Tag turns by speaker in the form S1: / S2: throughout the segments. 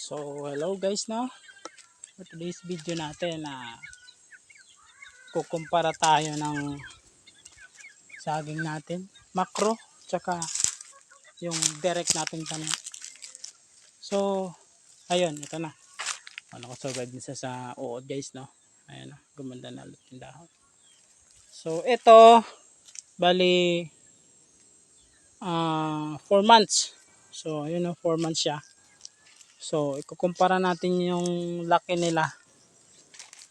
S1: So hello guys, no, for today's video natin kukumpara tayo ng saging natin, macro tsaka yung direct nating tanim. So ayun, ito na, nakasurvive nisa sa uod guys, no. Ayan, gumanda na ulit yung dahon. So ito bali 4 months. So ayun, no, 4 months siya. So ikukumpara natin yung laki nila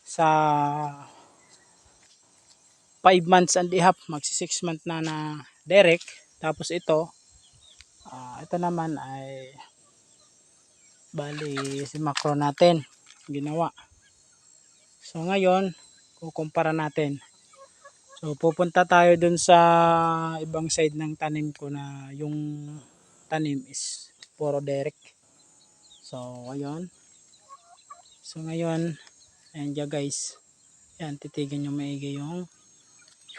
S1: sa 5 months and a half, magsi 6 months na direct. Tapos ito naman ay bali si macro natin ginawa. So ngayon kukumpara natin. So pupunta tayo dun sa ibang side ng tanim ko na yung tanim is puro direct. So ayun. So ngayon, ayan dyan guys. Yan, titigan nyo maigi yung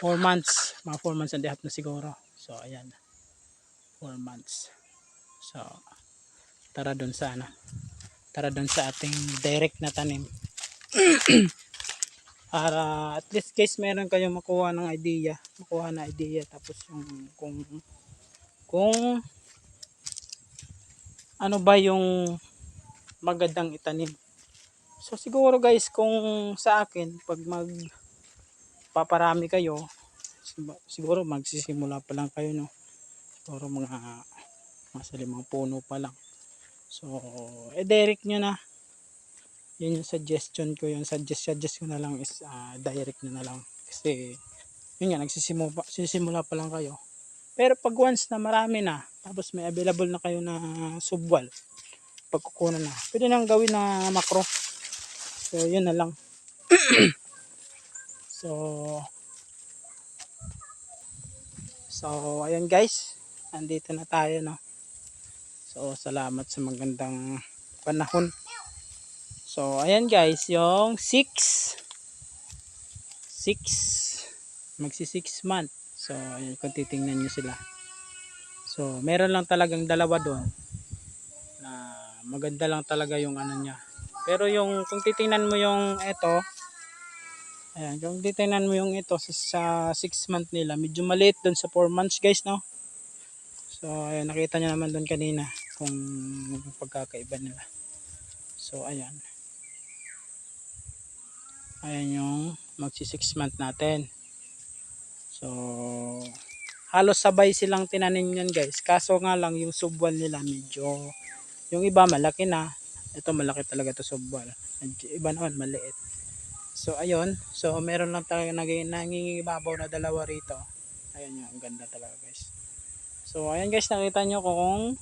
S1: 4 months. Mga 4 months and a half na siguro. So ayan, 4 months. So tara dun sa tara dun sa ating direct na tanim. Para at least guys meron kayong makuha ng idea, tapos yung kung ano ba yung magandang itanim. So siguro guys, kung sa akin pag magpaparami kayo, siguro magsisimula pa lang kayo, no. Siguro mga 5 puno pa lang. So direct nyo na. Yun yung suggestion ko, yung suggest ko na lang is direct na lang. Kasi yun nga, nagsisimula pa lang kayo. Pero pag once na marami na, tapos may available na kayo na subwal, pagkukunan na, pwede nang gawin na macro. So yun na lang. so ayun guys, andito na tayo, no. So salamat sa magandang panahon. So ayan guys, yung 6 magsi 6 month. So ayan, kung titingnan nyo sila. So meron lang talagang dalawa doon na maganda lang talaga yung ano niya. Pero yung kung titingnan mo yung ito, ayan, kung titingnan mo yung ito sa 6 month nila, medyo maliit doon sa 4 months guys, no. So ayan, nakita nyo naman doon kanina kung pagkakaiba nila. So ayan. Ayan yung magsi 6 month natin. So halos sabay silang tinanim yan guys. Kaso nga lang yung subwal nila medyo, yung iba malaki na. Ito malaki talaga to subwal. Iba naman maliit. So ayun. So meron lang talaga nangingibabaw na dalawa rito. Ayan yung ganda talaga guys. So ayan guys, nakita nyo kung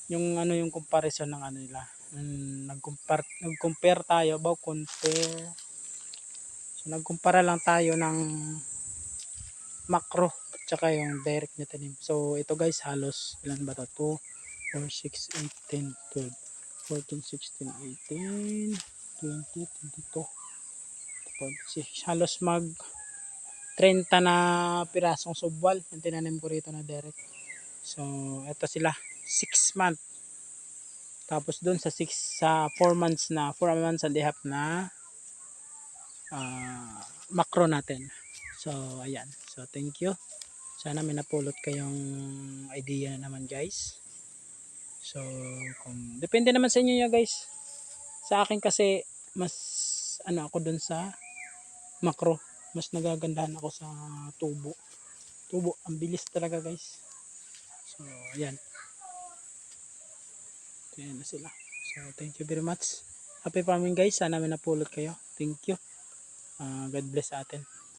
S1: yung ano yung comparison ng ano nila. Nag-compare tayo about compare. So nagkumpara lang tayo ng macro at saka yung direct na tanim. So ito guys, halos ilan ba to? 2, 4, 6, 8, 10, 12, 14, 16, 18, 20, 22, 26. Halos mag 30 na pirasong subwal yung tinanim ko rito na direct. So ito sila 6 month. Tapos doon sa 4 months na 4 months and a half na macro natin. So ayan. So thank you. Sana may napulot kayong idea naman guys. So kung depende naman sa inyo ya guys. Sa akin kasi mas ako dun sa macro. Mas nagagandahan ako sa tubo. Ang bilis talaga guys. So ayan. Ayan na sila. So thank you very much. Happy farming guys. Sana may napulot kayo. Thank you. God bless sa atin.